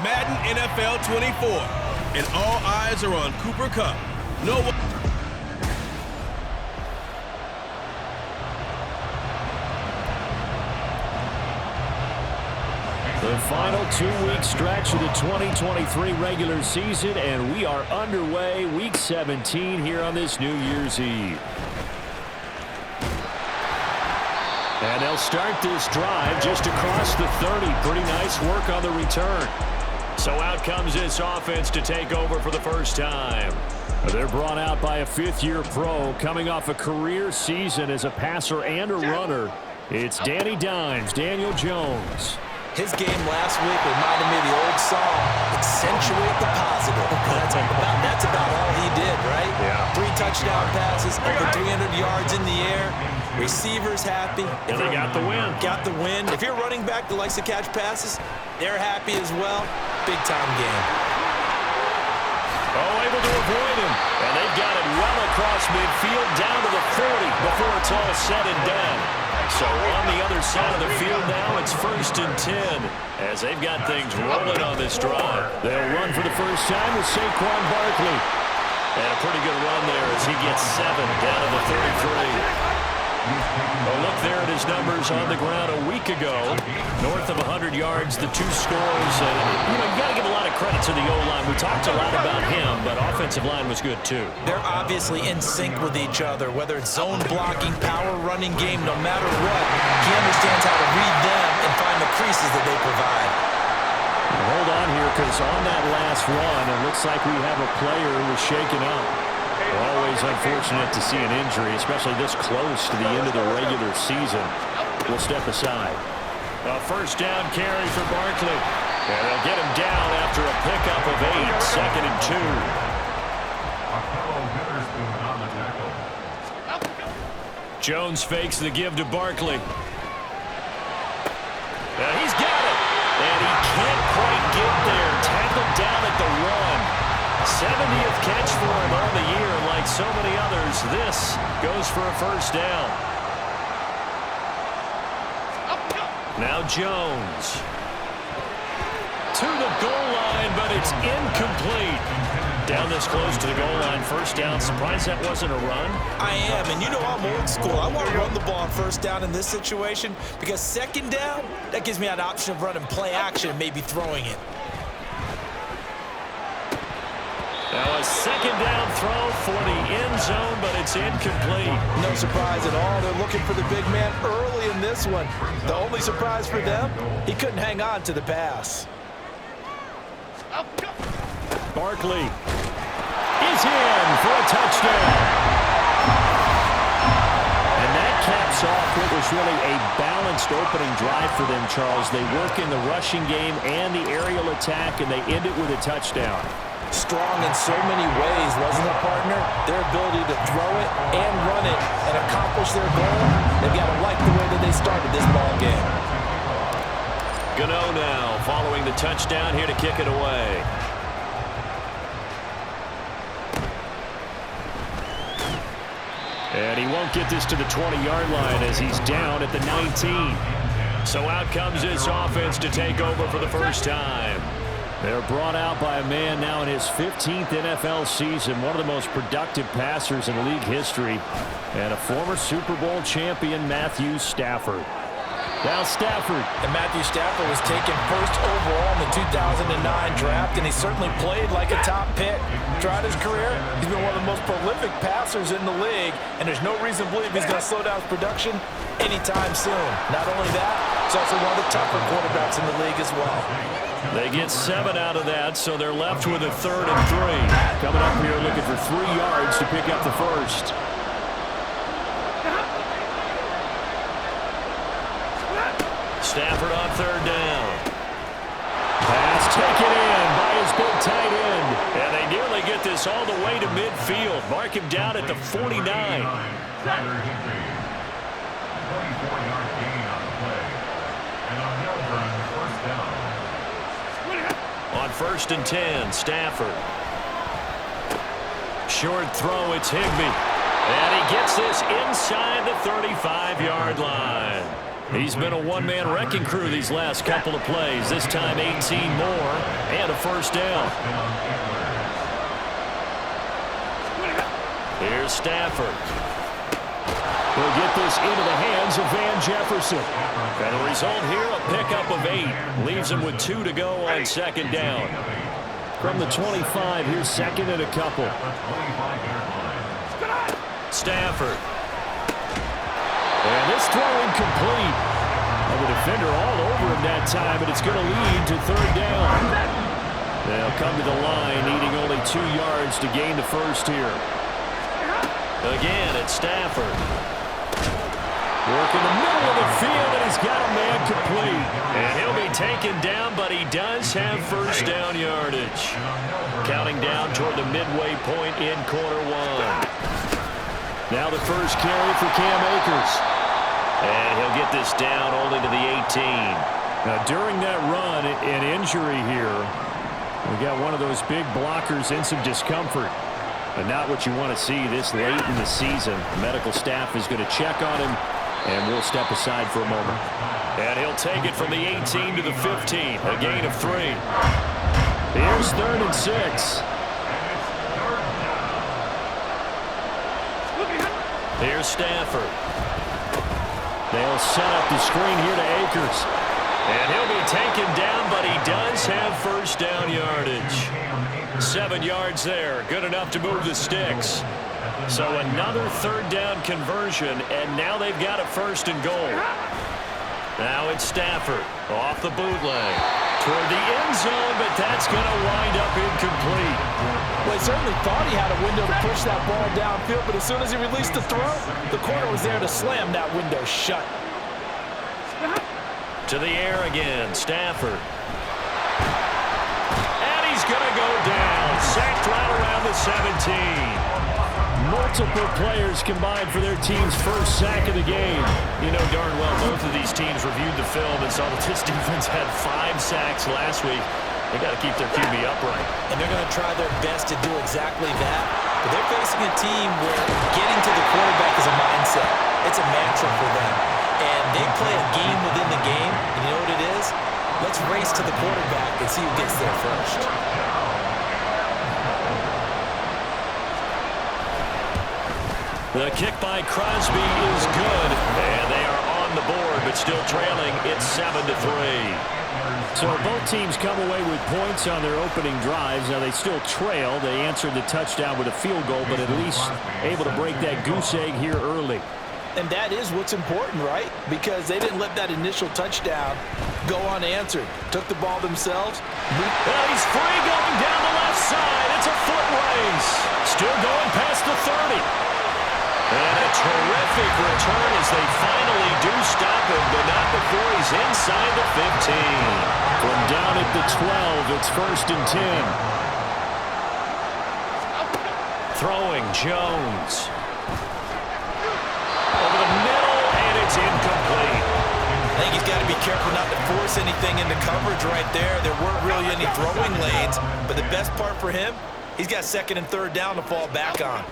Madden NFL 24, and all eyes are on Cooper Kupp. No one. The final 2-week stretch of the 2023 regular season, and we are underway week 17 here on this New Year's Eve. And they'll start this drive just across the 30. Pretty nice work on the return. So out comes this offense to take over for the first time. They're brought out by a fifth-year pro coming off a career season as a passer and a runner. It's Danny Dimes, Daniel Jones. His game last week reminded me of the old song, accentuate the positive. That's about all he did, right? Yeah. 3 touchdown passes, over 300 yards in the air. Receivers happy. And they got the win. Got the win. If you're running back that likes to catch passes, they're happy as well. Big-time game. Oh, able to avoid him. And they've got it well across midfield down to the 40 before it's all said and done. So on the other side of the field now, it's 1st and 10 as they've got things rolling on this drive. They'll run for the first time with Saquon Barkley. And a pretty good run there as he gets 7 down to the 33. A look there at his numbers on the ground a week ago. North of 100 yards, the 2 scores. And, you got to give a lot of credit to the O-line. We talked a lot about him, but offensive line was good too. They're obviously in sync with each other, whether it's zone blocking, power running game, no matter what. He understands how to read them and find the creases that they provide. Hold on here, because on that last run, it looks like we have a player who was shaken up. Always unfortunate to see an injury, especially this close to the end of the regular season. We'll step aside. A first down carry for Barkley. And they'll get him down after a pickup of 8, 2nd and 2. Jones fakes the give to Barkley. And he's got it. And he can't quite get there. Tackled down at the 1. 70th catch for him on the year. Like so many others, this goes for a first down. Now Jones. To the goal line, but it's incomplete. Down this close to the goal line, first down. Surprised that wasn't a run? I am, and you know I'm old school. I want to run the ball on first down in this situation because second down, that gives me an option of running play action and maybe throwing it. Now a second down throw for the end zone, but it's incomplete. No surprise at all. They're looking for the big man early in this one. The only surprise for them, he couldn't hang on to the pass. Barkley is in for a touchdown. And that caps off what was really a balanced opening drive for them, Charles. They work in the rushing game and the aerial attack, and they end it with a touchdown. Strong in so many ways, wasn't it, partner? Their ability to throw it and run it and accomplish their goal, they've got to like the way that they started this ball game. Gano now following the touchdown here to kick it away. And he won't get this to the 20-yard line as he's down at the 19. So out comes this offense to take over for the first time. They're brought out by a man now in his 15th NFL season, one of the most productive passers in league history, and a former Super Bowl champion, Matthew Stafford. Now Stafford. And Matthew Stafford was taken first overall in the 2009 draft, and he certainly played like a top pick. Throughout his career, he's been one of the most prolific passers in the league, and there's no reason to believe he's going to slow down his production anytime soon. Not only that, he's also one of the tougher quarterbacks in the league as well. They get 7 out of that, so they're left with a 3rd and 3. Coming up here looking for 3 yards to pick up the first. Stafford on 3rd down. Pass taken in by his big tight end. And they nearly get this all the way to midfield. Mark him down at the 49. 24-yard gain on the play. And on the run, first down. On 1st and 10, Stafford. Short throw, it's Higbee. And he gets this inside the 35-yard line. He's been a one-man wrecking crew these last couple of plays. This time 18 more and a first down. Here's Stafford. He'll get this into the hands of Van Jefferson. And the result here, a pickup of 8. Leaves him with 2 to go on second down. From the 25, here's second and a couple. Stafford. And this throw incomplete. And the defender all over him that time, but it's going to lead to third down. They'll come to the line, needing only 2 yards to gain the first here. Again, it's Stafford. Work in the middle of the field, and he's got a man complete. And he'll be taken down, but he does have first down yardage. Counting down toward the midway point in quarter 1. Now the first carry for Cam Akers. And he'll get this down only to the 18. Now during that run, an injury here. We got one of those big blockers in some discomfort. But not what you want to see this late in the season. The medical staff is going to check on him, and we'll step aside for a moment. And he'll take it from the 18 to the 15. A gain of 3. Here's 3rd and 6. Here's Stafford. They'll set up the screen here to Akers. And he'll be taken down, but he does have first down yardage. 7 yards there. Good enough to move the sticks. So another third down conversion, and now they've got a first and goal. Now it's Stafford off the bootleg. Toward the end zone, but that's going to wind up incomplete. Well, he certainly thought he had a window to push that ball downfield, but as soon as he released the throw, the corner was there to slam that window shut. To the air again, Stafford. And he's going to go down. Sacked right around the 17. Multiple players combined for their team's first sack of the game. You know darn well both of these teams reviewed the film and saw that this defense had 5 sacks last week. They got to keep their QB upright. And they're going to try their best to do exactly that. But they're facing a team where getting to the quarterback is a mindset. It's a mantra for them. And they play a game within the game. And you know what it is? Let's race to the quarterback and see who gets there first. The kick by Crosby is good, and they are on the board, but still trailing. It's 7-3. So both teams come away with points on their opening drives. Now they still trail. They answered the touchdown with a field goal, but at least able to break that goose egg here early. And that is what's important, right? Because they didn't let that initial touchdown go unanswered. Took the ball themselves. Well, he's free going down the left side. It's a foot race. Still going past the 30. And a terrific return as they finally do stop him, but not before he's inside the 15. From down at the 12, it's 1st and 10. Throwing Jones. Over the middle, and it's incomplete. I think he's got to be careful not to force anything into coverage right there. There weren't really any throwing lanes, but the best part for him, he's got 2nd and 3rd down to fall back on.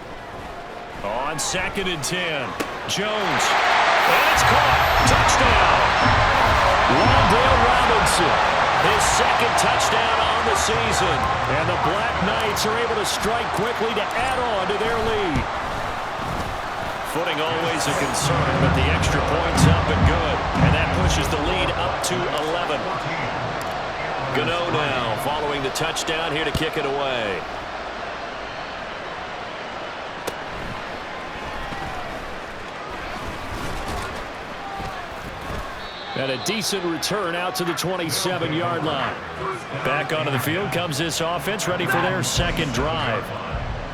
On 2nd and 10, Jones, and it's caught. Touchdown. Wandale Robinson, his 2nd touchdown on the season. And the Black Knights are able to strike quickly to add on to their lead. Footing always a concern, but the extra point's up and good. And that pushes the lead up to 11. Gano now following the touchdown here to kick it away. And a decent return out to the 27-yard line. Back onto the field comes this offense, ready for their 2nd drive.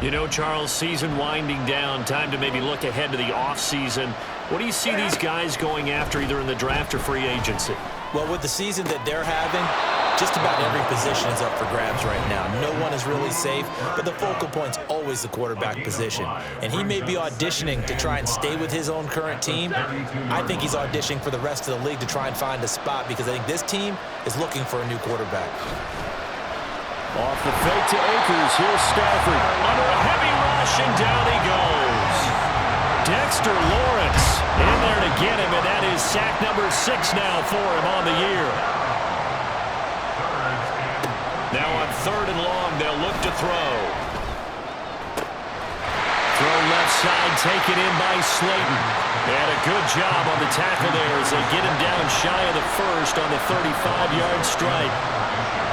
You know, Charles, season winding down, time to maybe look ahead to the offseason. What do you see these guys going after either in the draft or free agency? Well, with the season that they're having, just about every position is up for grabs right now. No one is really safe, but the focal point's always the quarterback position. And he may be auditioning to try and stay with his own current team. I think he's auditioning for the rest of the league to try and find a spot because I think this team is looking for a new quarterback. Off the fake to Akers. Here's Stafford. Under a heavy rush, and down he goes. Dexter Lawrence In there to get him, and that is sack number 6 now for him on the year. Now on 3rd and long, they'll look to throw. Throw left side, taken in by Slayton. And a good job on the tackle there as they get him down shy of the first on the 35-yard strike.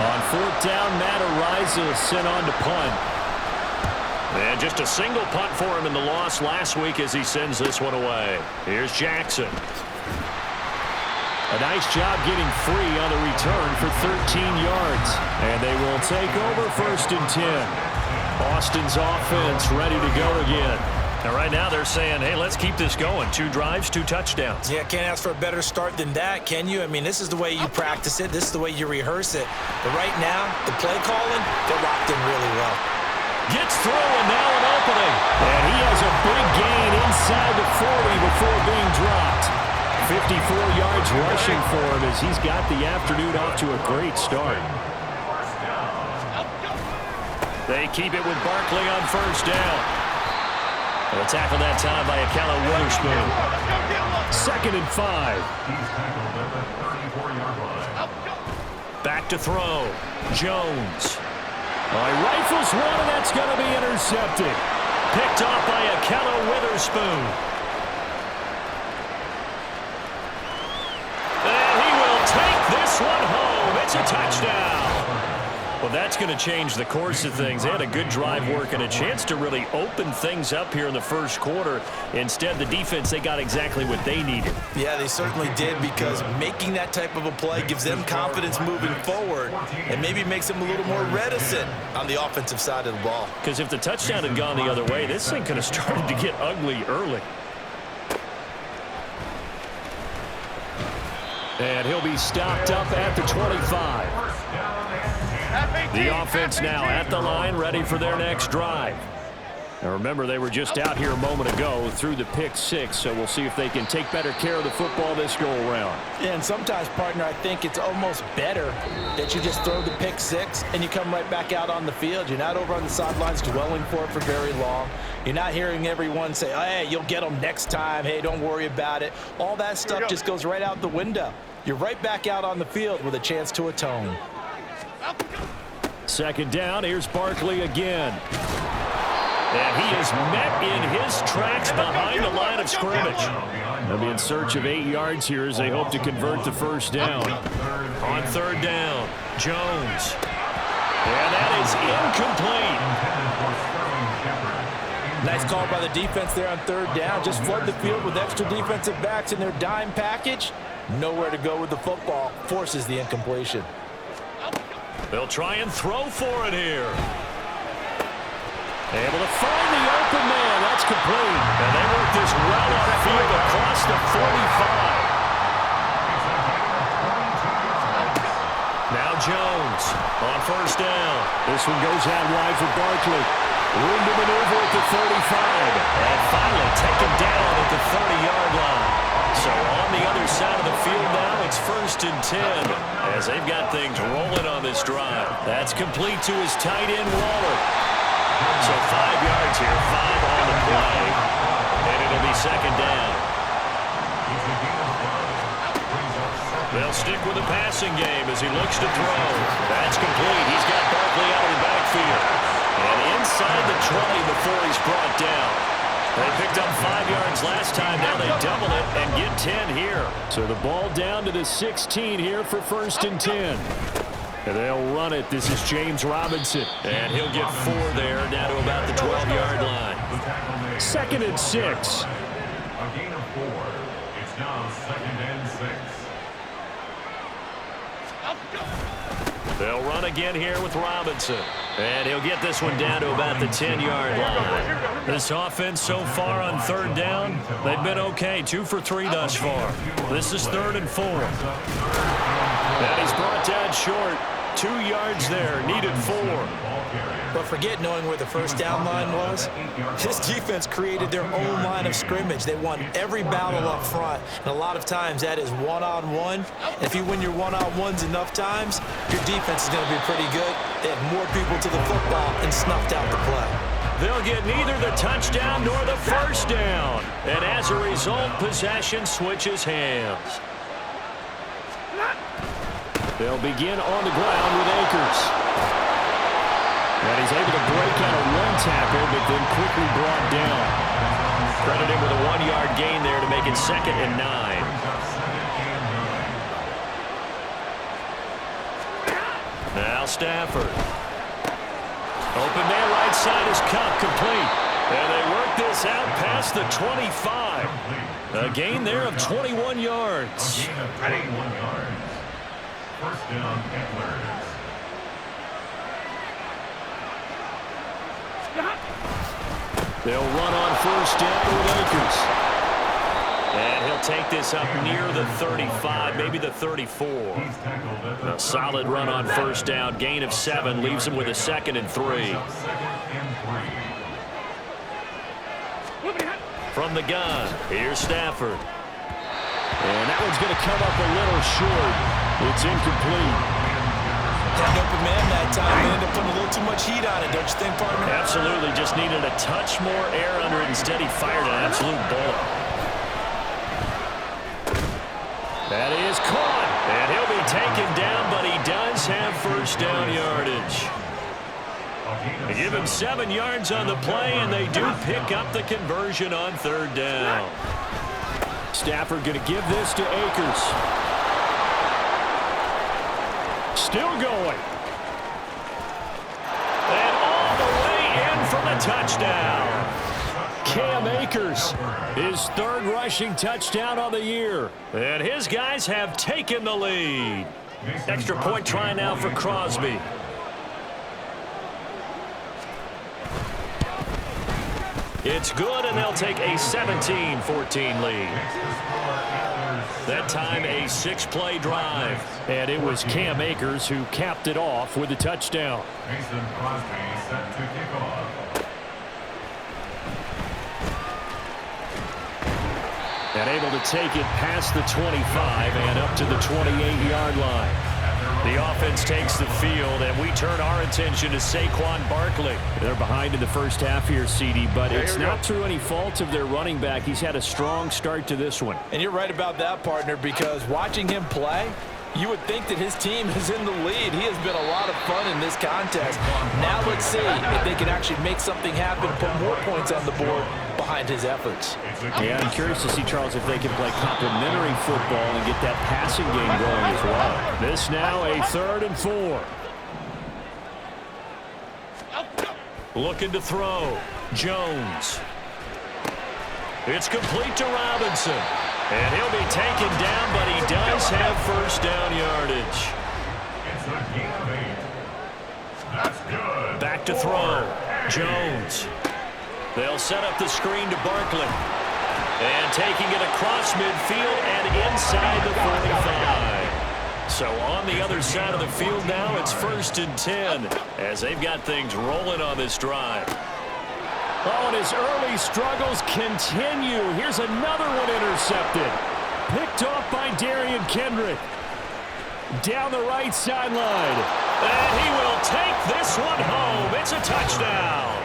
On 4th down, Matt Ariza sent on to punt. And just a single punt for him in the loss last week as he sends this one away. Here's Jackson. A nice job getting free on the return for 13 yards. And they will take over 1st and 10. Austin's offense ready to go again. Now right now they're saying, hey, let's keep this going. 2 drives, 2 touchdowns. Yeah, can't ask for a better start than that, can you? I mean, this is the way you practice it. This is the way you rehearse it. But right now, the play calling, they're locked in really well. Gets through, and now an opening. And he has a big gain inside the 40 before being dropped. 54 yards rushing for him as he's got the afternoon off to a great start. They keep it with Barkley on 1st down. And a tackle that time by Akello Witherspoon. 2nd and 5. Back to throw. Jones. He rifles one, and that's going to be intercepted. Picked off by Akello Witherspoon. And he will take this one home. It's a touchdown. Well, that's going to change the course of things. They had a good drive work and a chance to really open things up here in the 1st quarter. Instead, the defense, they got exactly what they needed. Yeah, they certainly did, because making that type of a play gives them confidence moving forward and maybe makes them a little more reticent on the offensive side of the ball. Because if the touchdown had gone the other way, this thing could have started to get ugly early. And he'll be stopped up at the 25. The offense now at the line, ready for their next drive. Now remember, they were just out here a moment ago through the pick 6, so we'll see if they can take better care of the football this go-around. Yeah, and sometimes, partner, I think it's almost better that you just throw the pick 6 and you come right back out on the field. You're not over on the sidelines dwelling for it for very long. You're not hearing everyone say, oh, hey, you'll get them next time. Hey, don't worry about it. All that stuff just goes right out the window. You're right back out on the field with a chance to atone. 2nd down, here's Barkley again. And he is met in his tracks behind the line of scrimmage. They'll be in search of 8 yards here as they hope to convert the 1st down. On 3rd down, Jones. And that is incomplete. Nice call by the defense there on 3rd down. Just flood the field with extra defensive backs in their dime package. Nowhere to go with the football. Forces the incompletion. They'll try and throw for it here. Able to find the open man. That's complete. And they work this well on the field across the 45. Now Jones on 1st down. This one goes out wide for Barkley. Room to maneuver at the 35. And finally taken down at the 30-yard line. So on the other side of the field now, it's 1st and 10 as they've got things rolling on this drive. That's complete to his tight end, Waller. So 5 yards here, 5 on the play, and it'll be 2nd down. They'll stick with the passing game as he looks to throw. That's complete. He's got Barkley out of the backfield. And inside the 20 before he's brought down. They picked up 5 yards last time. Now they double it and get 10 here. So the ball down to the 16 here for 1st and 10. And they'll run it. This is James Robinson. And he'll get 4 there, down to about the 12-yard line. 2nd and 6. A gain of 4. It's now 2nd and 6. They'll run again here with Robinson. And he'll get this one down to about the 10-yard line. This offense so far on 3rd down, they've been okay. 2 for 3 thus far. This is 3rd and 4. And he's brought down short. 2 yards there, needed 4. But forget knowing where the 1st down line was. This defense created their own line of scrimmage. They won every battle up front. And a lot of times that is one-on-one. If you win your one-on-ones enough times, your defense is going to be pretty good. They had more people to the football and snuffed out the play. they'll get neither the touchdown nor the first down. And as a result, possession switches hands. They'll begin on the ground with Akers. And he's able to break out a run tackle, but then quickly brought down. Credit him with a 1-yard gain there to make it 2nd and 9. Now Stafford. Open man right side is Cup, complete. And they work this out past the 25. A gain there of 21 yards. A gain of 21 yards. First down, Antlers. They'll run on first down with Akers. And he'll take this up near the 35, maybe the 34. A solid run on first down, gain of 7, leaves him with a 2nd and 3. From the gun, here's Stafford. And that one's going to come up a little short. It's incomplete. Had an open man that time. They ended up putting a little too much heat on it, don't you think, partner? Absolutely. Just needed a touch more air under it. Instead, he fired an absolute bullet. That is caught. And he'll be taken down, but he does have first down yardage. They give him 7 yards on the play, and they do pick up the conversion on 3rd down. Stafford going to give this to Akers. Still going. And all the way in for the touchdown. Cam Akers, his 3rd rushing touchdown on the year. And his guys have taken the lead. Extra point try now for Crosby. It's good, and they'll take a 17-14 lead. That time a 6-play drive. And it was Cam Akers who capped it off with a touchdown. Mason Crosby set to kick off. And able to take it past the 25 and up to the 28-yard line. The offense takes the field, and we turn our attention to Saquon Barkley. They're behind in the first half here, CD, but it's not through any fault of their running back. He's had a strong start to this one. And you're right about that, partner, because watching him play, you would think that his team is in the lead. He has been a lot of fun in this contest. Now let's see if they can actually make something happen, put more points on the board behind his efforts. Yeah, I'm curious to see, Charles, if they can play complementary football and get that passing game going as well. This now a 3rd and 4. Looking to throw. Jones. It's complete to Robinson. And he'll be taken down, but he does have first down yardage. It's a gain of 8. That's good. Back to throw. Jones. They'll set up the screen to Barkley. And taking it across midfield and inside the 45. So on the other side of the field now, it's 1st and 10 as they've got things rolling on this drive. Oh, and his early struggles continue. Here's another one intercepted. Picked off by Darian Kendrick. Down the right sideline. And he will take this one home. It's a touchdown.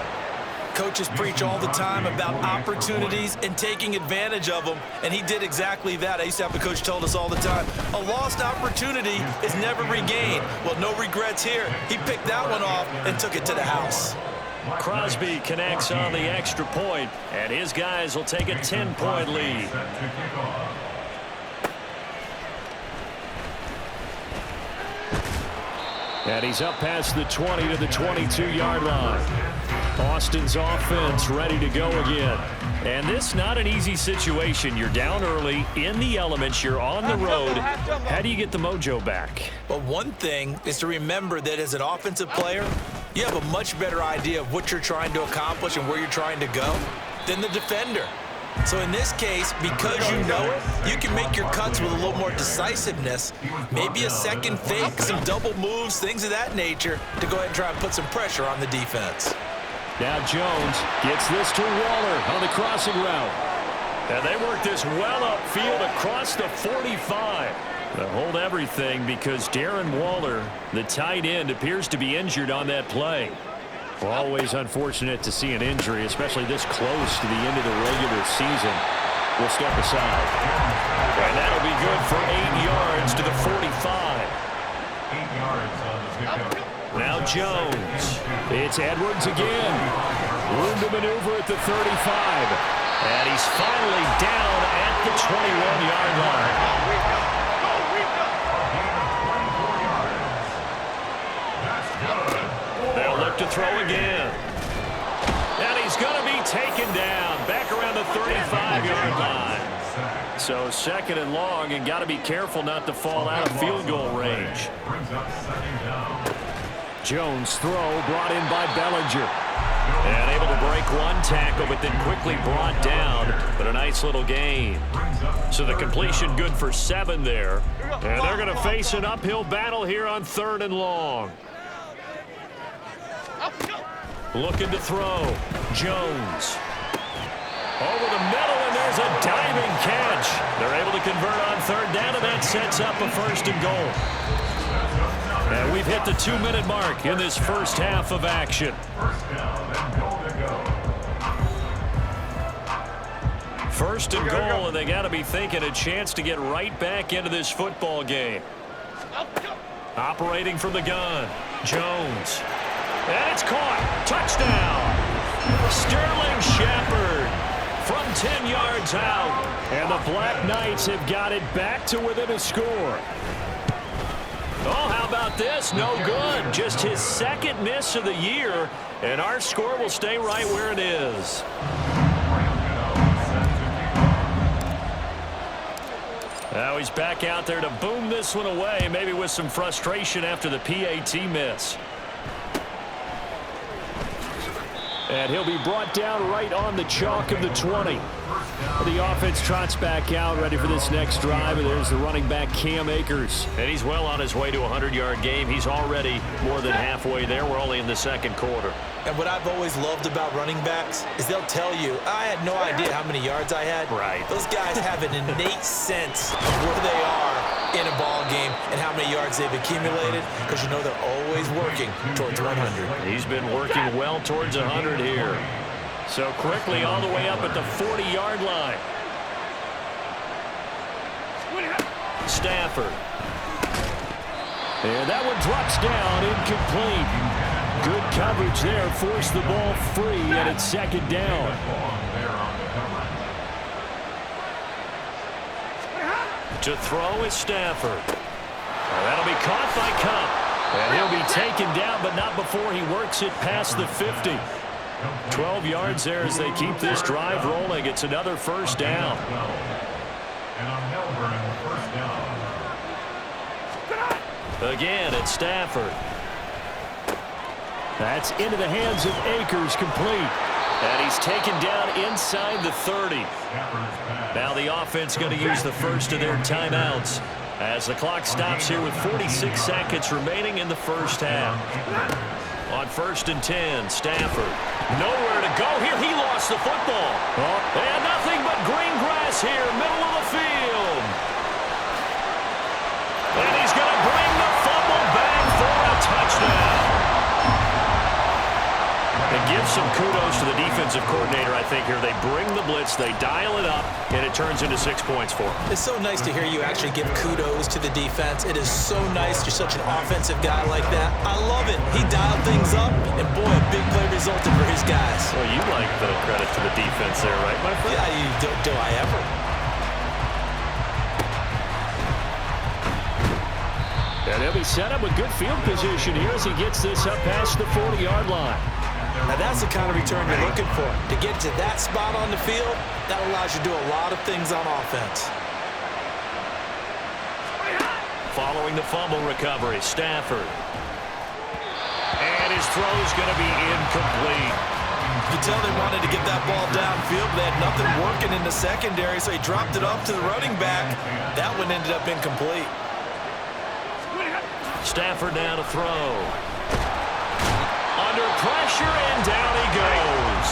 Coaches preach all the time about opportunities and taking advantage of them, and he did exactly that. I used to have a coach told us all the time, a lost opportunity is never regained. Well, no regrets here. He picked that one off and took it to the house. Crosby connects on the extra point, and his guys will take a 10-point lead. And he's up past the 20 to the 22-yard line. Austin's offense ready to go again. And this not an easy situation. You're down early, in the elements, you're on the road. How do you get the mojo back? Well, one thing is to remember that as an offensive player, you have a much better idea of what you're trying to accomplish and where you're trying to go than the defender. So in this case, because you know it, you can make your cuts with a little more decisiveness, maybe a second fake, some double moves, things of that nature, to go ahead and try and put some pressure on the defense. Now Jones gets this to Waller on the crossing route. And they work this well upfield across the 45. They'll hold everything because Darren Waller, the tight end, appears to be injured on that play. Always unfortunate to see an injury, especially this close to the end of the regular season. Will step aside. And that'll be good for 8 yards to the 45. 8 yards on the pickup. Now Jones. It's Edwards again. Room to maneuver at the 35. And he's finally down at the 21-yard line. They'll look to throw again. And he's going to be taken down back around the 35-yard line. So second and long, and got to be careful not to fall out of field goal range. Jones throw brought in by Bellinger. And able to break one tackle, but then quickly brought down. But a nice little gain. So the completion good for 7 there. And they're going to face an uphill battle here on 3rd and long. Looking to throw. Jones. Over the middle, and there's a diving catch. They're able to convert on 3rd down, and that sets up a 1st and goal. And we've hit the 2-minute mark in this first half of action. 1st and goal, and they got to be thinking a chance to get right back into this football game. Operating from the gun. Jones. And it's caught. Touchdown. Sterling Shepard from 10 yards out. And the Black Knights have got it back to within a score. Oh, how about this? No good. Just his 2nd miss of the year. And our score will stay right where it is. Now he's back out there to boom this one away, maybe with some frustration after the PAT miss. And he'll be brought down right on the chalk of the 20. The offense trots back out, ready for this next drive, and there's the running back, Cam Akers. And he's well on his way to a 100-yard game. He's already more than halfway there. We're only in the 2nd quarter. And what I've always loved about running backs is they'll tell you, I had no idea how many yards I had. Right. Those guys have an innate sense of where they are in a ball game and how many yards they've accumulated, because you know they're always working towards 100. He's been working well towards 100 here. So quickly all the way up at the 40-yard line. Stafford. And that one drops down, incomplete. Good coverage there, forced the ball free, and it's 2nd down. To throw is Stafford. That'll be caught by Cup. And he'll be taken down, but not before he works it past the 50. 12 yards there as they keep this drive rolling. It's another 1st down. Again, it's Stafford. That's into the hands of Akers, complete. And he's taken down inside the 30. Now the offense going to use the first of their timeouts as the clock stops here with 46 seconds remaining in the first half. On 1st and 10, Stafford. Nowhere to go here. He lost the football. And nothing but green grass here, middle of the field. And he's going to bring the fumble back for a touchdown. And give some kudos to the defensive coordinator, I think, here. They bring the blitz, they dial it up, and it turns into 6 points for them. It's so nice to hear you actually give kudos to the defense. It is so nice. You're such an offensive guy like that. I love it. He dialed things up, and boy, a big play resulted for his guys. Well, you like the credit to the defense there, right, my friend? Yeah, do I ever? And he'll be set up with good field position here as he gets this up past the 40-yard line. Now that's the kind of return you're looking for. To get to that spot on the field, that allows you to do a lot of things on offense. Following the fumble recovery, Stafford. And his throw is going to be incomplete. You tell they wanted to get that ball downfield, but they had nothing working in the secondary, so he dropped it up to the running back. That one ended up incomplete. Stafford now to throw. Under pressure, and down he goes.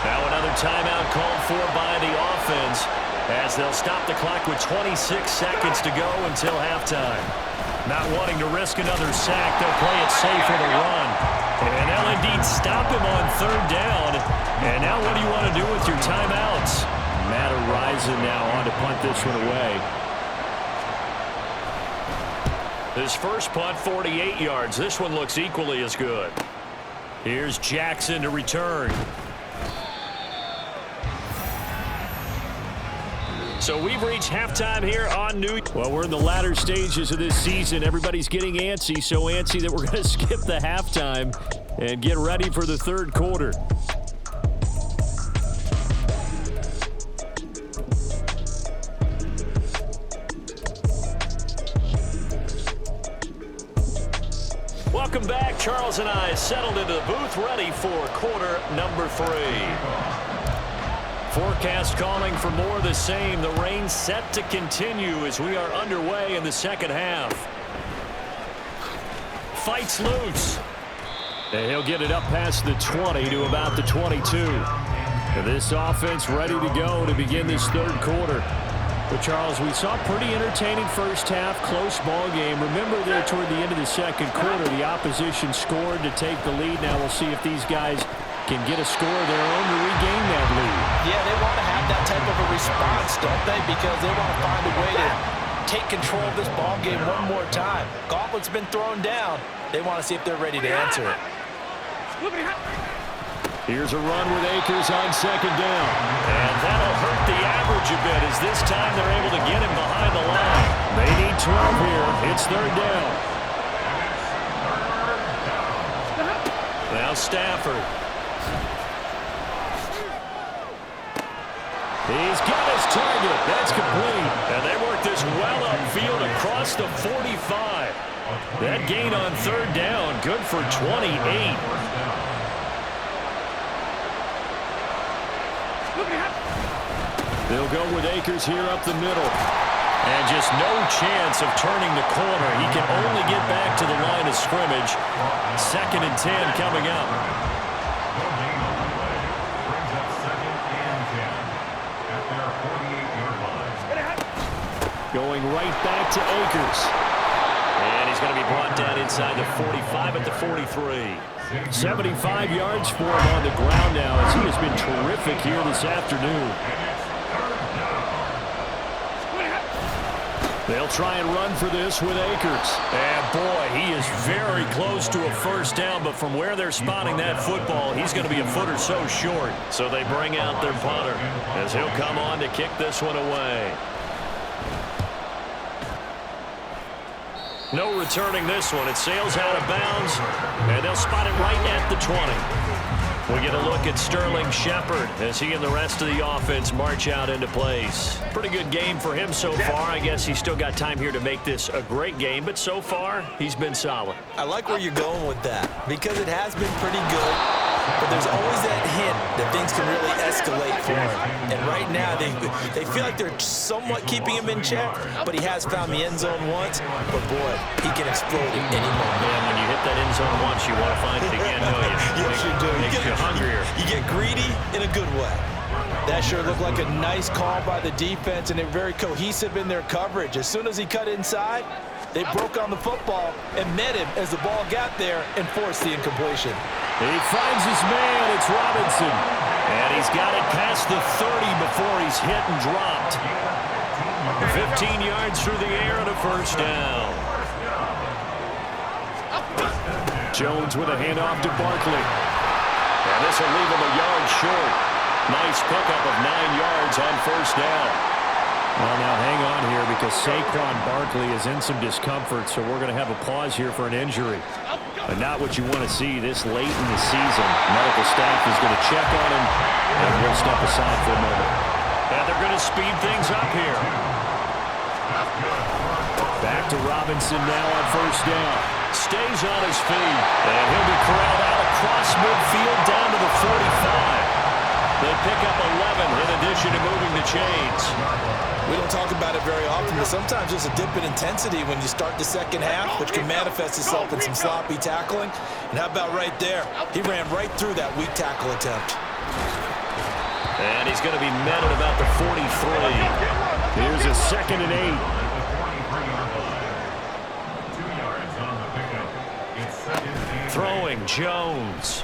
Now another timeout called for by the offense as they'll stop the clock with 26 seconds to go until halftime. Not wanting to risk another sack, they'll play it safe with a run. And they'll indeed stop third down. And now what do you want to do with your timeouts? Matt Horizon now on to punt this one away. His first punt, 48 yards. This one looks equally as good. Here's Jackson to return. So we've reached halftime here on New York. Well, we're in the latter stages of this season. Everybody's getting antsy, so antsy that we're going to skip the halftime and get ready for the third quarter. Welcome back. Charles and I settled into the booth ready for quarter number 3. Forecast calling for more of the same. The rain set to continue as we are underway in the second half. Fights loose. And he'll get it up past the 20 to about the 22. This offense ready to go to begin this third quarter. But, Charles, we saw a pretty entertaining first half, close ball game. Remember there toward the end of the second quarter, the opposition scored to take the lead. Now we'll see if these guys can get a score of their own to regain that lead. Yeah, they want to have that type of a response, don't they? Because they want to find a way to take control of this ball game one more time. Gauntlet's been thrown down. They want to see if they're ready to answer it. Here's a run with Akers on second down. And that'll hurt the average a bit as this time they're able to get him behind the line. They need 12 here. It's third down. Now Stafford. He's got his target. That's complete. And they work this well upfield across the 45. That gain on third down, good for 28. They'll go with Akers here up the middle. And just no chance of turning the corner. He can only get back to the line of scrimmage. 2nd and 10 coming up. Going right back to Akers. And he's going to be brought down inside the 45 at the 43. 75 yards for him on the ground now as he has been terrific here this afternoon. They'll try and run for this with Akers. And boy, he is very close to a first down, but from where they're spotting that football, he's going to be a foot or so short. So they bring out their punter as he'll come on to kick this one away. No returning this one. It sails out of bounds, and they'll spot it right at the 20. We get a look at Sterling Shepard as he and the rest of the offense march out into place. Pretty good game for him so far. I guess he's still got time here to make this a great game, but so far, he's been solid. I like where you're going with that because it has been pretty good, but there's always that hint that things can really escalate for him. And right now, they feel like they're somewhat keeping him in check, but he has found the end zone once. But, boy, he can explode at any moment. And when you hit that end zone once, you want to find it again, don't you? Yes, you do. Makes you hungrier. You get greedy in a good way. That sure looked like a nice call by the defense, and they're very cohesive in their coverage. As soon as he cut inside, they broke on the football and met him as the ball got there and forced the incompletion. He finds his man. It's Robinson. And he's got it past the 30 before he's hit and dropped. 15 yards through the air and a first down. Jones with a handoff to Barkley. And this will leave him a yard short. Nice pickup of 9 yards on first down. Well, now hang on here because Saquon Barkley is in some discomfort, so we're going to have a pause here for an injury. But not what you want to see this late in the season. Medical staff is going to check on him, and we'll step aside for a moment. And they're going to speed things up here. Back to Robinson now on first down. Stays on his feet, and he'll be corralled out across midfield down to the 45. They pick up 11 in addition to moving the chains. We don't talk about it very often, but sometimes there's a dip in intensity when you start the second half, which can manifest itself in some sloppy tackling. And how about right there? He ran right through that weak tackle attempt. And he's going to be met at about the 43. Here's a 2nd and 8. Throwing Jones.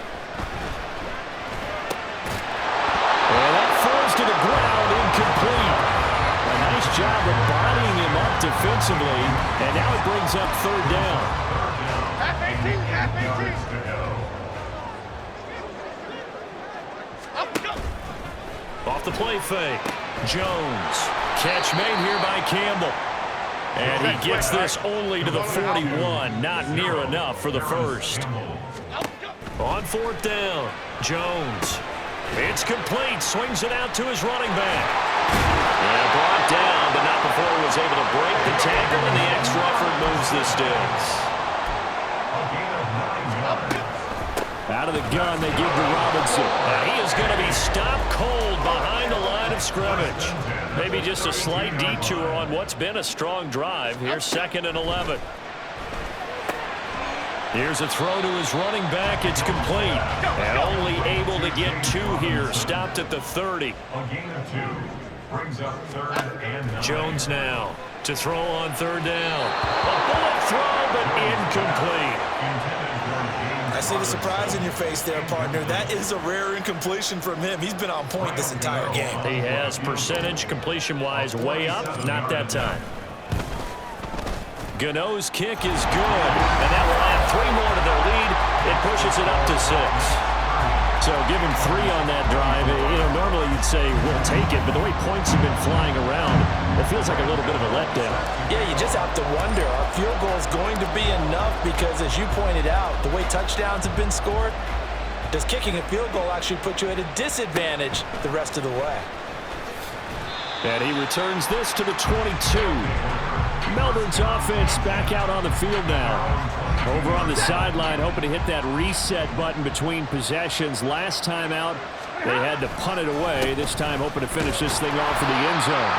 And that falls to the ground, incomplete. A nice job of bodying him up defensively, and now it brings up third down. Half 18, half 18. Off the play fake, Jones. Catch made here by Campbell. And he gets this only to the 41, not near enough for the first. On fourth down, Jones. It's complete, swings it out to his running back. And brought down, but not before he was able to break the tackle, and the extra effort moves the sticks. Out of the gun, they give to Robinson. And he is going to be stopped cold behind the line of scrimmage. Maybe just a slight detour on what's been a strong drive. Here's 2nd and 11. Here's a throw to his running back. It's complete. And only able to get 2 here. Stopped at the 30. A gain of 2 brings up 3rd and 9. Jones now to throw on 3rd down. A bullet throw, but incomplete. I see the surprise in your face there, partner. That is a rare incompletion from him. He's been on point this entire game. He has percentage completion-wise way up. Not that time. Gano's kick is good, and that will add 3 more to their lead. It pushes it up to 6. So give him 3 on that drive. You know, normally you'd say we'll take it, but the way points have been flying around, it feels like a little bit of a letdown. Yeah, you just have to wonder, are field goals going to be enough? Because as you pointed out, the way touchdowns have been scored, does kicking a field goal actually put you at a disadvantage the rest of the way? And he returns this to the 22. Melbourne's offense back out on the field now. Over on the sideline, hoping to hit that reset button between possessions. Last time out, they had to punt it away. This time, hoping to finish this thing off in the end zone.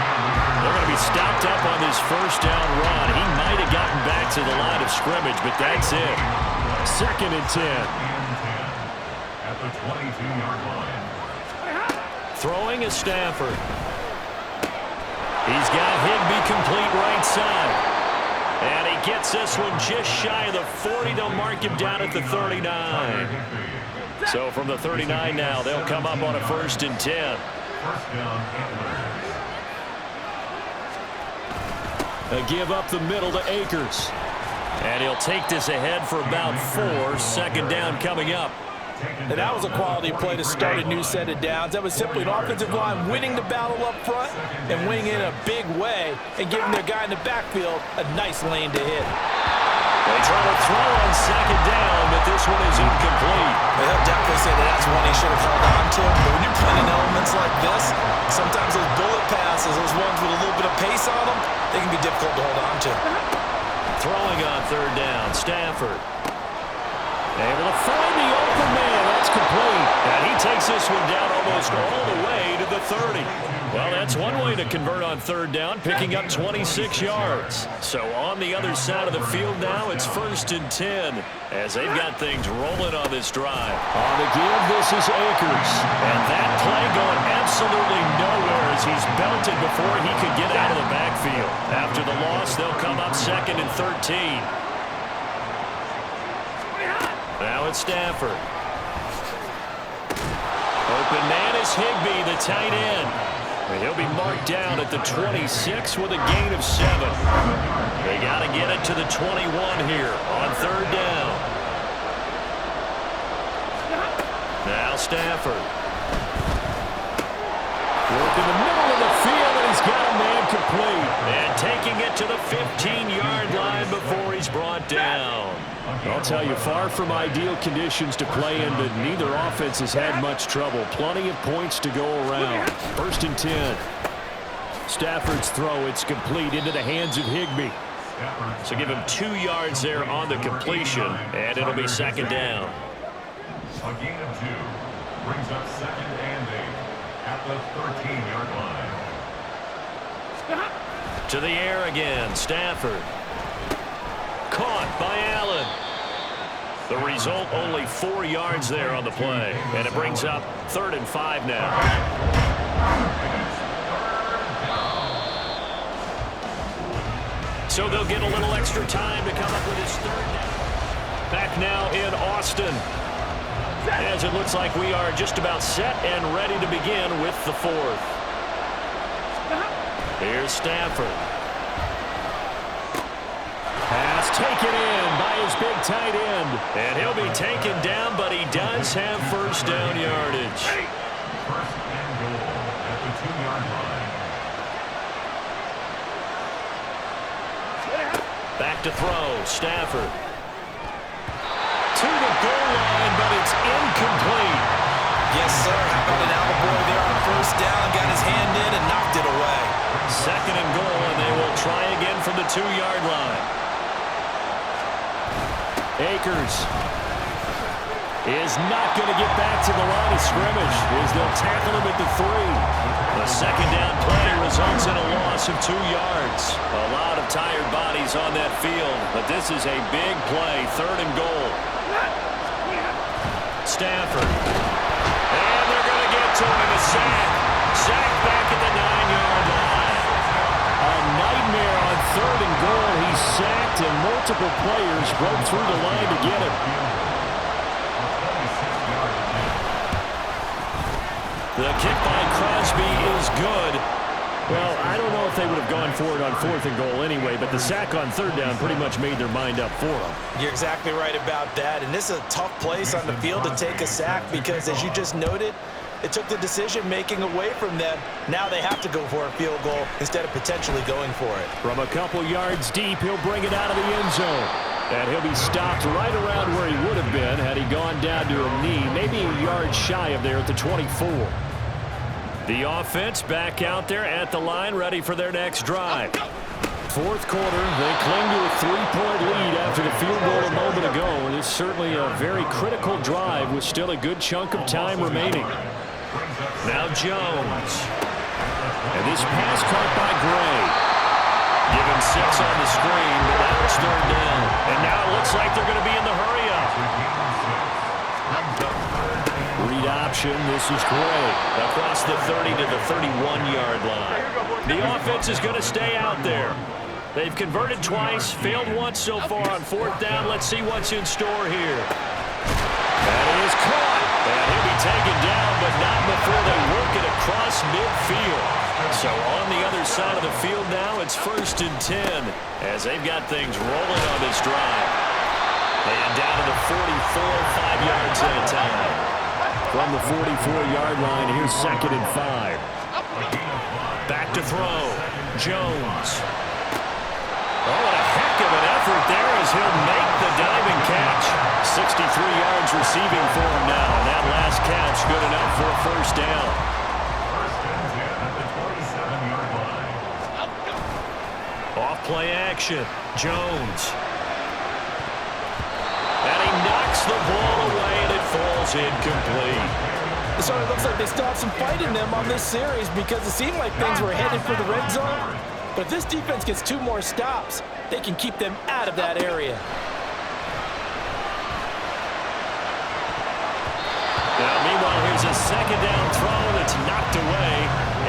They're going to be stopped up on this first down run. He might have gotten back to the line of scrimmage, but that's it. 2nd and 10. At the 22-yard line. Throwing is Stafford. He's got Higbee complete right side. And he gets this one just shy of the 40. They'll mark him down at the 39. So from the 39 now, they'll come up on a 1st and 10. First down, Antlers. A give up the middle to Akers. And he'll take this ahead for about 4. 2nd down coming up. And that was a quality play to start a new set of downs. That was simply an offensive line winning the battle up front and winning in a big way and giving their guy in the backfield a nice lane to hit. They try to throw on 2nd down, but this one is incomplete. They'll definitely say that that's one he should have held on to. But when you're playing in elements like this, sometimes those bullet passes, those ones with a little bit of pace on them, they can be difficult to hold on to. Throwing on 3rd down, Stafford. Able to find the open man. That's complete. And he takes this one down almost all the way to the 30. Well, that's one way to convert on 3rd down, picking up 26 yards. So on the other side of the field now, it's 1st and 10 as they've got things rolling on this drive. On the give, this is Akers. And that play going absolutely nowhere as he's belted before he could get out of the backfield. After the loss, they'll come up 2nd and 13. Now it's Stafford. Open man is Higbee, the tight end. And he'll be marked down at the 26 with a gain of 7. They got to get it to the 21 here on 3rd down. Now Stafford. Working the middle of the field, and he's got a man complete. And taking it to the 15-yard line before he's brought down. I'll tell you, far from ideal conditions to play in, but neither offense has had much trouble. Plenty of points to go around. 1st and 10. Stafford's throw, it's complete into the hands of Higbee. So give him 2 yards there on the completion, and it'll be 2nd down. A gain of 2 brings up 2nd and 8 at the 13-yard line. To the air again, Stafford. Caught by Allen. The result, only 4 yards there on the play. And it brings up 3rd and 5 now. So they'll get a little extra time to come up with his 3rd down. Back now in Austin. As it looks like we are just about set and ready to begin with the fourth. Here's Stafford. Pass taken in by his big tight end. And he'll be taken down, but he does have first down yardage. First and goal at the 2-yard line. Back to throw, Stafford. To the goal line, but it's incomplete. Yes, sir. How about an Alba boy there on first down? Got his hand in and knocked it away. Second and goal, and they will try again from the 2-yard line. Akers is not going to get back to the line of scrimmage as they'll tackle him at the 3. The second down play results in a loss of 2 yards. A lot of tired bodies on that field, but this is a big play, third and goal. Stafford. And they're going to get to him, a sack. Sack back at the 9-yard line. A nightmare on third and goal. He's sacked, and multiple players broke through the line to get him. The kick by Crosby is good. Well, I don't know if they would have gone for it on fourth and goal anyway, but the sack on third down pretty much made their mind up for them. You're exactly right about that, and this is a tough place on the field to take a sack because, as you just noted, it took the decision-making away from them. Now they have to go for a field goal instead of potentially going for it. From a couple yards deep, he'll bring it out of the end zone. And he'll be stopped right around where he would have been had he gone down to a knee, maybe a yard shy of there at the 24. The offense back out there at the line, ready for their next drive. Fourth quarter, they cling to a 3-point lead after the field goal a moment ago. And it's certainly a very critical drive with still a good chunk of time remaining. Now Jones. And this pass caught by Gray. Give him 6 on the screen, but now it's third down. And now it looks like they're going to be in the hurry-up. Read option, this is Gray. Across the 30 to the 31-yard line. The offense is going to stay out there. They've converted twice, failed once so far on fourth down. Let's see what's in store here. That is caught. And he'll be taken down, but not before they work it across midfield. So on the other side of the field now, it's 1st and 10 as they've got things rolling on this drive. And down to the 44, 5 yards at a time. From the 44-yard line, here's 2nd and 5. Back to throw. Jones. Oh, what a heck of an effort there as he'll make the diving catch. 63 yards receiving for him now. And that last catch good enough for a first down. First and 10 at the 27-yard line. Off play action. Jones. And he knocks the ball away, and it falls incomplete. It sort of looks like they still have some fight in them on this series because it seemed like things were headed for the red zone. But if this defense gets 2 more stops, they can keep them out of that area. Now, meanwhile, here's a second down throw that's knocked away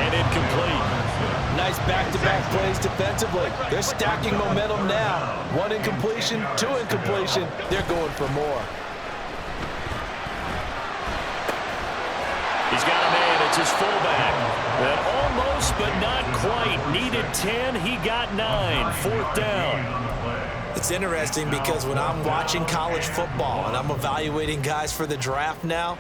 and incomplete. Nice back-to-back plays defensively. They're stacking momentum now. 1 incompletion, 2 incompletion. They're going for more. He's got a man. It's his fullback. And almost, but not quite. Needed 10. He got 9. Fourth down. It's interesting because when I'm watching college football and I'm evaluating guys for the draft now,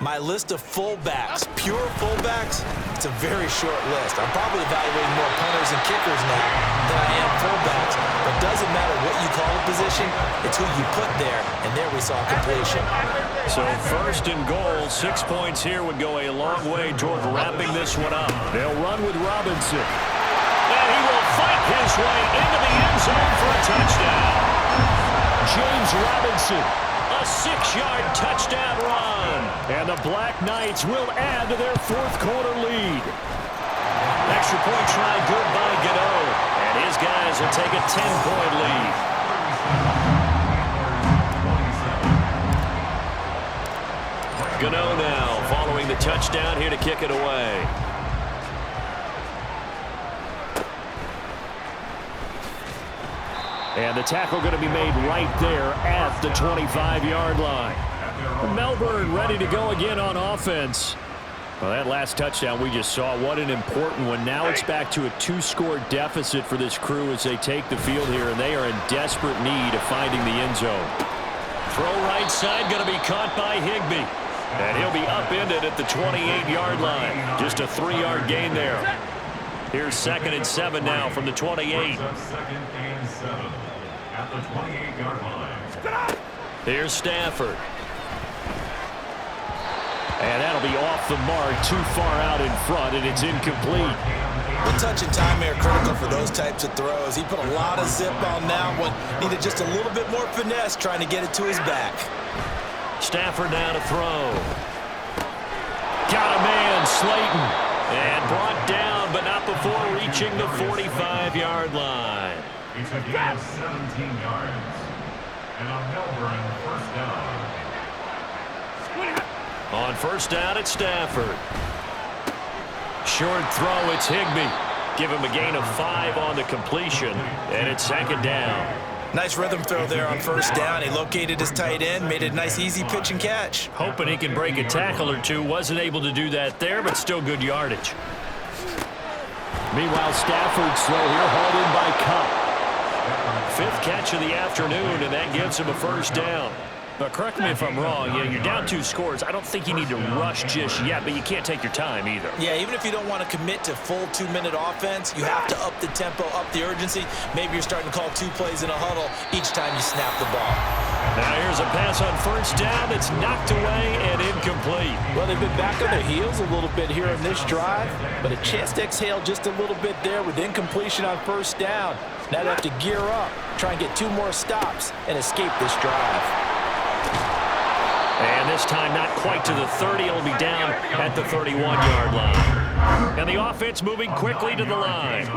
my list of fullbacks, pure fullbacks, it's a very short list. I'm probably evaluating more punters and kickers now than I am fullbacks. But it doesn't matter what you call a position, it's who you put there. And there we saw completion. So 1st and goal, 6 points here would go a long way toward wrapping this one up. They'll run with Robinson. And he will fight his way into the end zone for a touchdown. James Robinson, a 6-yard touchdown run. And the Black Knights will add to their 4th quarter lead. Extra point try good by Gano. And his guys will take a 10-point lead. Gano now following the touchdown here to kick it away. And the tackle going to be made right there at the 25-yard line. At their Melbourne ready to go again on offense. Well, that last touchdown we just saw, what an important one. Now it's back to a 2-score deficit for this crew as they take the field here, and they are in desperate need of finding the end zone. Throw right side, going to be caught by Higbee. And he'll be upended at the 28-yard line. Just a 3-yard gain there. Here's 2nd and 7 now from the 28. 2nd and 7 at the 28-yard line. Here's Stafford. And that'll be off the mark, too far out in front, and it's incomplete. The touch and time are critical for those types of throws. He put a lot of zip on that one. Needed just a little bit more finesse trying to get it to his back. Stafford now to throw. Got a man, Slayton. And brought down, but not before reaching the 45-yard line. It's a gain of 17 yards. And a Melbourne first down. On first down, it's Stafford. Short throw, it's Higbee. Give him a gain of 5 on the completion, and it's 2nd down. Nice rhythm throw there on first down. He located his tight end, made it a nice, easy pitch and catch. Hoping he can break a tackle or two. Wasn't able to do that there, but still good yardage. Meanwhile, Stafford's throw here hauled in by Cup. 5th catch of the afternoon, and that gives him a first down. But correct me if I'm wrong, you're down 2 scores. I don't think you need to rush just yet, but you can't take your time either. Yeah, even if you don't want to commit to full 2-minute offense, you have to up the tempo, up the urgency. Maybe you're starting to call 2 plays in a huddle each time you snap the ball. Now here's a pass on first down that's knocked away and incomplete. Well, they've been back on their heels a little bit here in this drive, but a chance to exhale just a little bit there with incompletion on first down. Now they have to gear up, try and get 2 more stops, and escape this drive. And this time not quite to the 30. It'll be down at the 31-yard line. And the offense moving quickly to the line.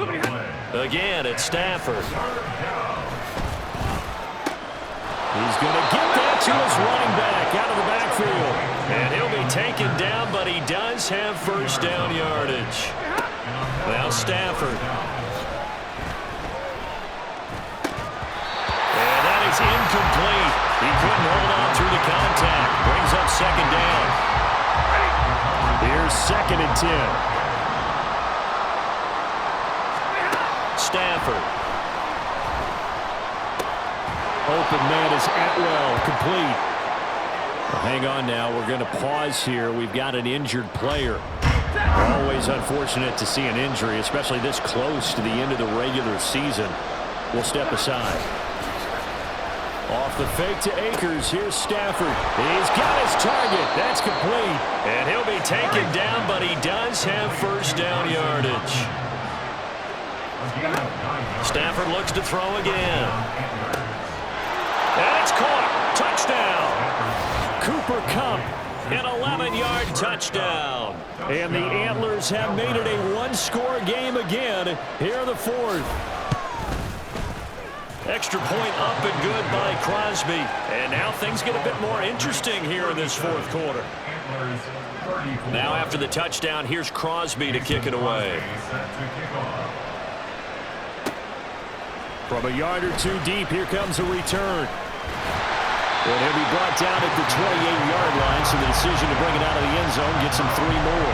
Again, it's Stafford. He's going to get that to his running back out of the backfield. And he'll be taken down, but he does have first down yardage. Now Stafford. And that is incomplete. He couldn't hold on through the contact. Brings up 2nd down. Here's 2nd and 10. Stafford. Open man is Atwell, complete. Well, hang on now. We're going to pause here. We've got an injured player. Always unfortunate to see an injury, especially this close to the end of the regular season. We'll step aside. Off the fake to Akers. Here's Stafford. He's got his target. That's complete. And he'll be taken down, but he does have first down yardage. Stafford looks to throw again. And it's caught. Touchdown. Cooper Kupp, an 11-yard touchdown. And the Antlers have made it a 1-score game again here in the 4th. Extra point up and good by Crosby. And now things get a bit more interesting here in this 4th quarter. Now after the touchdown, here's Crosby to kick it away. From a yard or 2 deep, here comes a return. And he'll be brought down at the 28-yard line, so the decision to bring it out of the end zone gets him 3 more.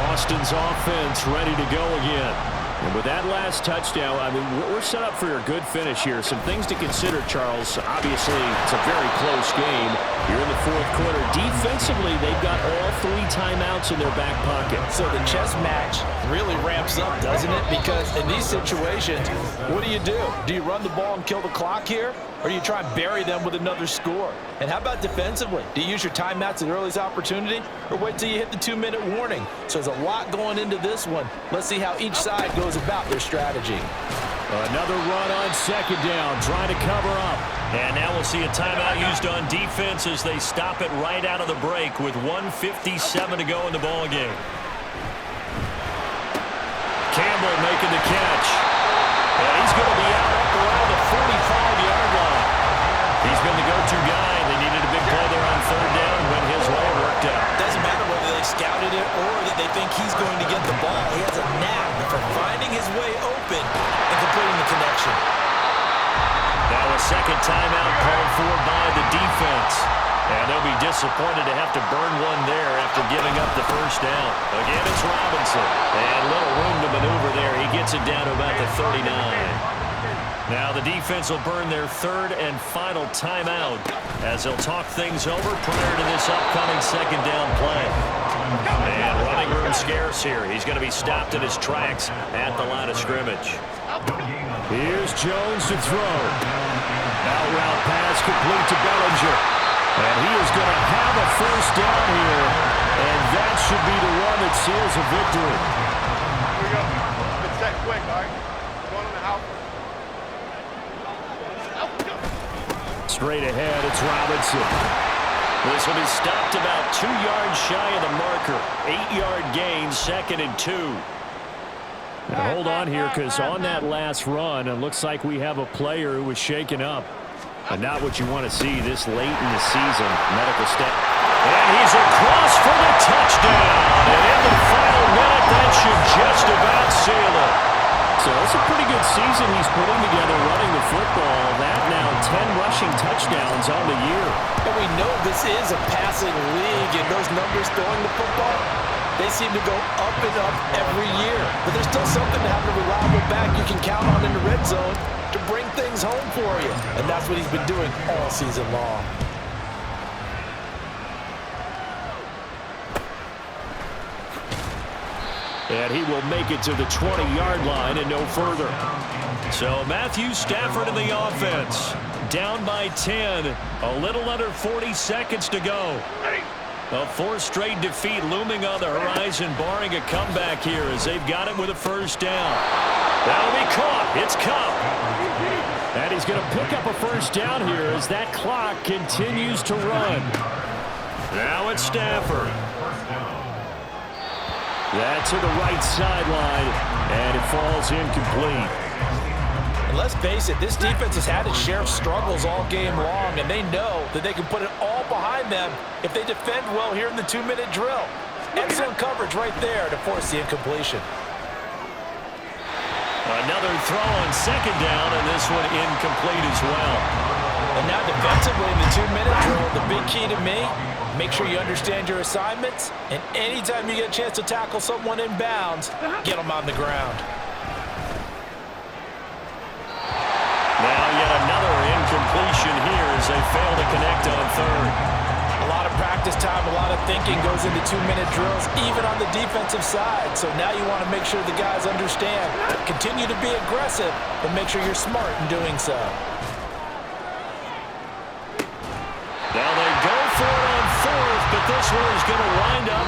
Austin's offense ready to go again. And with that last touchdown, I mean, we're set up for a good finish here. Some things to consider, Charles. Obviously, it's a very close game. You're in the 4th quarter. Defensively, they've got all 3 timeouts in their back pocket. So the chess match really ramps up, doesn't it? Because in these situations, what do? Do you run the ball and kill the clock here? Or do you try and bury them with another score? And how about defensively? Do you use your timeouts at earliest opportunity? Or wait till you hit the 2-minute warning? So there's a lot going into this one. Let's see how each side goes about their strategy. Another run on 2nd down, trying to cover up. And now we'll see a timeout used on defense as they stop it right out of the break with 1:57 to go in the ball game. Campbell making the catch. And he's going to be out up around the 45-yard line. He's been the go-to guy. They needed a big play there on 3rd down. Went his way, it worked out. Doesn't matter whether they scouted it or that they think he's going to get the ball. He has a knack for finding his way open and completing the connection. Now a 2nd timeout called for by the defense. And they'll be disappointed to have to burn one there after giving up the first down. Again, it's Robinson. And little room to maneuver there. He gets it down to about the 39. Now the defense will burn their third and final timeout as they'll talk things over prior to this upcoming second down play. And running room scarce here. He's going to be stopped in his tracks at the line of scrimmage. Here's Jones to throw. Out route pass complete to Bellinger. And he is going to have a first down here. And that should be the one that seals a victory. Here we go. It's set quick, all right? Going on the house. Straight ahead, it's Robinson. This will be stopped about 2 yards shy of the marker. 8-yard gain, 2nd and 2. And hold on here, because on that last run, it looks like we have a player who was shaken up. And not what you want to see this late in the season. Medical step. And he's across for the touchdown. And in the final minute, that should just about seal it. So it's a pretty good season he's putting together running the football. That now 10 rushing touchdowns on the year. And we know this is a passing league, and those numbers throwing the football, they seem to go up and up every year. But there's still something to have a reliable back you can count on in the red zone to bring things home for you. And that's what he's been doing all season long. And he will make it to the 20-yard line and no further. So Matthew Stafford in the offense. Down by 10. A little under 40 seconds to go. A 4th straight defeat looming on the horizon, barring a comeback here as they've got it with a first down. That'll be caught. It's Cup. And he's going to pick up a first down here as that clock continues to run. Now it's Stafford. That's to the right sideline, and it falls incomplete. And let's face it, this defense has had its share of struggles all game long, and they know that they can put it all behind them if they defend well here in the 2-minute drill. Excellent coverage right there to force the incompletion. Another throw on second down, and this one incomplete as well. And now defensively in the 2-minute drill, the big key to me, make sure you understand your assignments, and anytime you get a chance to tackle someone in bounds, get them on the ground. Now yet another incompletion here as they fail to connect on third. A lot of practice time, a lot of thinking goes into 2-minute drills, even on the defensive side. So now you want to make sure the guys understand. Continue to be aggressive, but make sure you're smart in doing so. Now they go for it on 4th, but this one is going to wind up